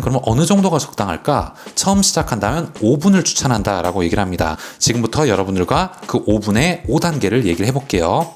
그러면 어느 정도가 적당할까? 처음 시작한다면 5분을 추천한다 라고 얘기를 합니다. 지금부터 여러분들과 그 5분의 5단계를 얘기를 해볼게요.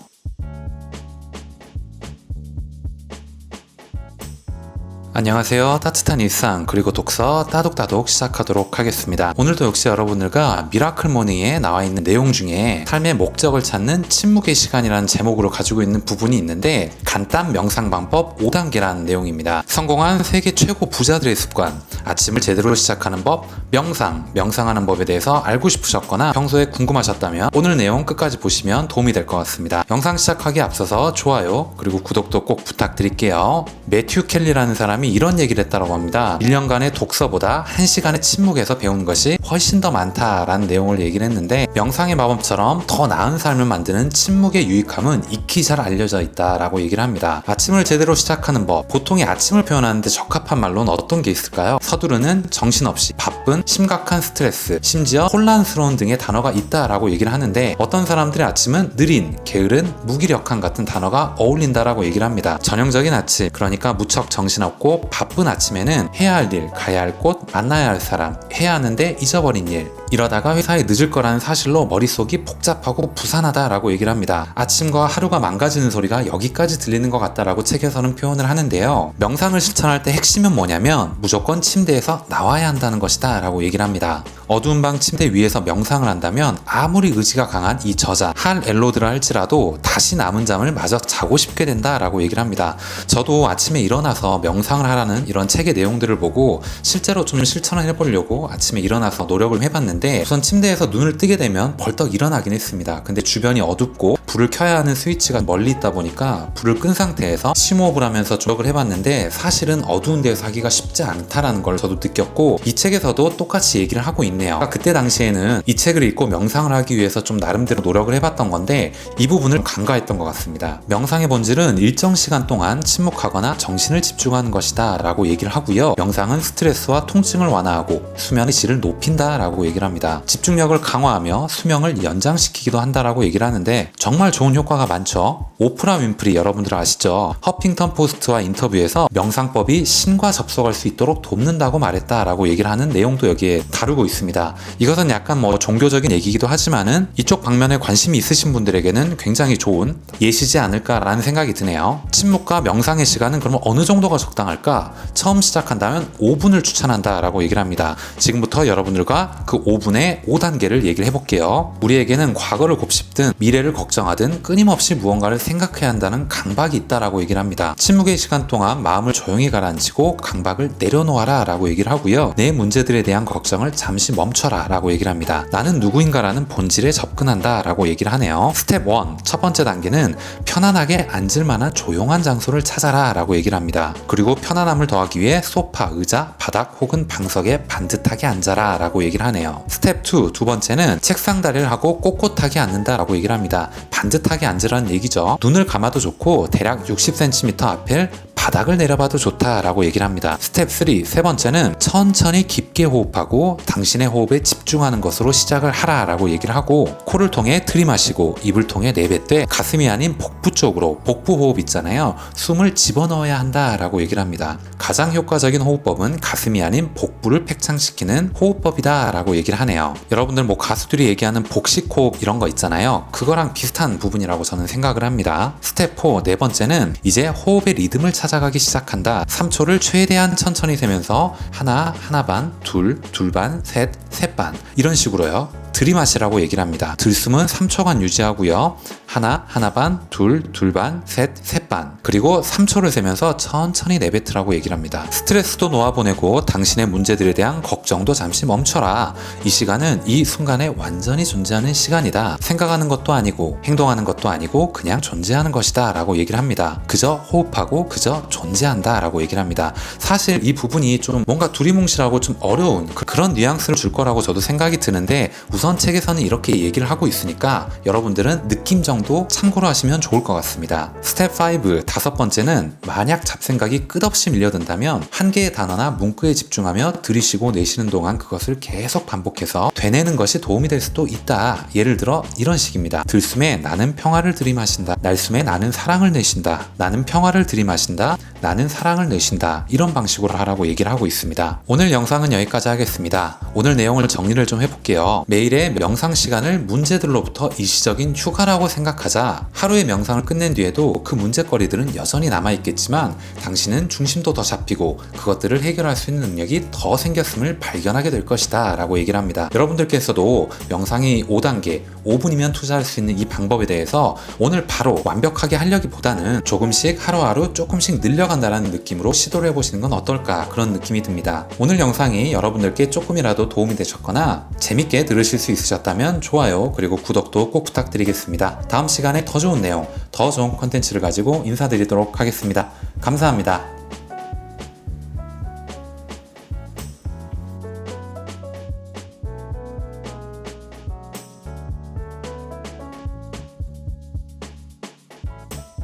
안녕하세요. 따뜻한 일상 그리고 독서 따독따독 시작하도록 하겠습니다. 오늘도 역시 여러분들과 미라클 모닝에 나와 있는 내용 중에 삶의 목적을 찾는 침묵의 시간이라는 제목으로 가지고 있는 부분이 있는데 간단 명상 방법 5단계라는 내용입니다. 성공한 세계 최고 부자들의 습관, 아침을 제대로 시작하는 법, 명상하는 법에 대해서 알고 싶으셨거나 평소에 궁금하셨다면 오늘 내용 끝까지 보시면 도움이 될 것 같습니다. 영상 시작하기에 앞서서 좋아요 그리고 구독도 꼭 부탁드릴게요. 매튜 켈리라는 사람이 이런 얘기를 했다고 합니다. 1년간의 독서보다 1시간의 침묵에서 배운 것이 훨씬 더 많다라는 내용을 얘기를 했는데 명상의 마법처럼 더 나은 삶을 만드는 침묵의 유익함은 익히 잘 알려져 있다라고 얘기를 합니다. 아침을 제대로 시작하는 법, 보통의 아침을 표현하는데 적합한 말로는 어떤 게 있을까요? 서두르는, 정신없이, 바쁜, 심각한 스트레스, 심지어 혼란스러운 등의 단어가 있다라고 얘기를 하는데 어떤 사람들의 아침은 느린, 게으른, 무기력한 같은 단어가 어울린다라고 얘기를 합니다. 전형적인 아침, 그러니까 무척 정신없고 바쁜 아침에는 해야 할 일, 가야 할 곳, 만나야 할 사람, 해야 하는데 잊어버린 일, 이러다가 회사에 늦을 거라는 사실로 머릿속이 복잡하고 부산하다라고 얘기를 합니다. 아침과 하루가 망가지는 소리가 여기까지 들리는 것 같다라고 책에서는 표현을 하는데요. 명상을 실천할 때 핵심은 뭐냐면 무조건 침대에서 나와야 한다는 것이다 라고 얘기를 합니다. 어두운 방 침대 위에서 명상을 한다면 아무리 의지가 강한 이 저자 할 엘로드라 할지라도 다시 남은 잠을 마저 자고 싶게 된다라고 얘기를 합니다. 저도 아침에 일어나서 명상을 하라는 이런 책의 내용들을 보고 실제로 좀 실천을 해보려고 아침에 일어나서 노력을 해봤는데 우선 침대에서 눈을 뜨게 되면 벌떡 일어나긴 했습니다. 근데 주변이 어둡고 불을 켜야 하는 스위치가 멀리 있다 보니까 불을 끈 상태에서 심호흡을 하면서 노력을 해봤는데 사실은 어두운 데서 하기가 쉽지 않다라는 걸 저도 느꼈고 이 책에서도 똑같이 얘기를 하고 있네요. 그때 당시에는 이 책을 읽고 명상을 하기 위해서 좀 나름대로 노력을 해봤던 건데 이 부분을 간과했던 것 같습니다. 명상의 본질은 일정 시간 동안 침묵하거나 정신을 집중하는 것이다 라고 얘기를 하고요. 명상은 스트레스와 통증을 완화하고 수면의 질을 높인다 라고 얘기를 합니다. 집중력을 강화하며 수명을 연장시키기도 한다라고 얘기를 하는데 정말 좋은 효과가 많죠. 오프라 윈프리 여러분들 아시죠? 허핑턴 포스트와 인터뷰에서 명상법이 신과 접속할 수 있도록 돕는다고 말했다라고 얘기를 하는 내용도 여기에 다루고 있습니다. 이것은 약간 종교적인 얘기이기도 하지만은 이쪽 방면에 관심이 있으신 분들에게는 굉장히 좋은 예시지 않을까라는 생각이 드네요. 침묵과 명상의 시간은 그러면 어느 정도가 적당할까? 처음 시작한다면 5분을 추천한다 라고 얘기를 합니다. 지금부터 여러분들과 그 5분의 5단계를 얘기를 해볼게요. 우리에게는 과거를 곱씹든 미래를 걱정하든 끊임없이 무언가를 생각해야 한다는 강박이 있다라고 얘기를 합니다. 침묵의 시간 동안 마음을 조용히 가라앉히고 강박을 내려놓아라 라고 얘기를 하고요. 내 문제들에 대한 걱정을 잠시 멈춰라 라고 얘기를 합니다. 나는 누구인가라는 본질에 접근한다 라고 얘기를 하네요. 스텝 1, 첫 번째 단계는 편안하게 앉을 만한 조용한 장소를 찾아라 라고 얘기를 합니다. 그리고 편안함을 더하기 위해 소파, 의자, 바닥 혹은 방석에 반듯하게 앉아라 라고 얘기를 하네요. 스텝 2, 두 번째는 책상 다리를 하고 꼿꼿하게 앉는다 라고 얘기를 합니다. 반듯하게 앉으라는 얘기죠. 눈을 감아도 좋고 대략 60cm 앞을 바닥을 내려봐도 좋다라고 얘기를 합니다. 스텝 3, 세 번째는 천천히 깊게 호흡하고 당신의 호흡에 집중하는 것으로 시작을 하라라고 얘기를 하고 코를 통해 들이마시고 입을 통해 내뱉되 가슴이 아닌 복부 쪽으로 복부 호흡 있잖아요. 숨을 집어넣어야 한다라고 얘기를 합니다. 가장 효과적인 호흡법은 가슴이 아닌 복부를 팽창시키는 호흡법이다 라고 얘기를 하네요. 여러분들 가수들이 얘기하는 복식 호흡 이런 거 있잖아요. 그거랑 비슷한 부분이라고 저는 생각을 합니다. 스텝 4, 네 번째는 이제 호흡의 리듬을 찾아가기 시작한다. 3초를 최대한 천천히 세면서 하나, 하나 반, 둘, 둘 반, 셋, 셋 반 이런 식으로요. 들이마시라고 얘기를 합니다. 들숨은 3초간 유지하고요. 하나, 하나 반, 둘, 둘 반, 셋, 셋 반. 그리고 3초를 세면서 천천히 내뱉으라고 얘기를 합니다. 스트레스도 놓아보내고 당신의 문제들에 대한 걱정도 잠시 멈춰라. 이 시간은 이 순간에 완전히 존재하는 시간이다. 생각하는 것도 아니고 행동하는 것도 아니고 그냥 존재하는 것이다 라고 얘기를 합니다. 그저 호흡하고 그저 존재한다 라고 얘기를 합니다. 사실 이 부분이 좀 뭔가 두리뭉실하고 좀 어려운 그런 뉘앙스를 줄 거라고 저도 생각이 드는데 우선 책에서는 이렇게 얘기를 하고 있으니까 여러분들은 느낌 정도 점도 참고로 하시면 좋을 것 같습니다. 스텝 5, 다섯 번째는 만약 잡생각이 끝없이 밀려든다면 한 개의 단어나 문구에 집중하며 들이쉬고 내쉬는 동안 그것을 계속 반복해서 되뇌는 것이 도움이 될 수도 있다. 예를 들어 이런 식입니다. 들숨에 나는 평화를 들이마신다. 날숨에 나는 사랑을 내쉰다. 나는 평화를 들이마신다. 나는 사랑을 내쉰다. 이런 방식으로 하라고 얘기를 하고 있습니다. 오늘 영상은 여기까지 하겠습니다. 오늘 내용을 정리를 좀 해볼게요. 매일의 명상 시간을 문제들로부터 일시적인 휴가라고 생각하자. 하루의 명상을 끝낸 뒤에도 그 문제거리들은 여전히 남아있겠지만 당신은 중심도 더 잡히고 그것들을 해결할 수 있는 능력이 더 생겼음을 발견하게 될 것이다 라고 얘기를 합니다. 여러분들께서도 명상이 5단계 5분이면 투자할 수 있는 이 방법에 대해서 오늘 바로 완벽하게 하려기보다는 조금씩 하루하루 조금씩 늘려간다는 느낌으로 시도를 해보시는 건 어떨까 그런 느낌이 듭니다. 오늘 영상이 여러분들께 조금이라도 도움이 되셨거나 재밌게 들으실 수 있으셨다면 좋아요 그리고 구독도 꼭 부탁드리겠습니다. 다음 시간에 더 좋은 내용, 더 좋은 컨텐츠를 가지고 인사드리도록 하겠습니다. 감사합니다.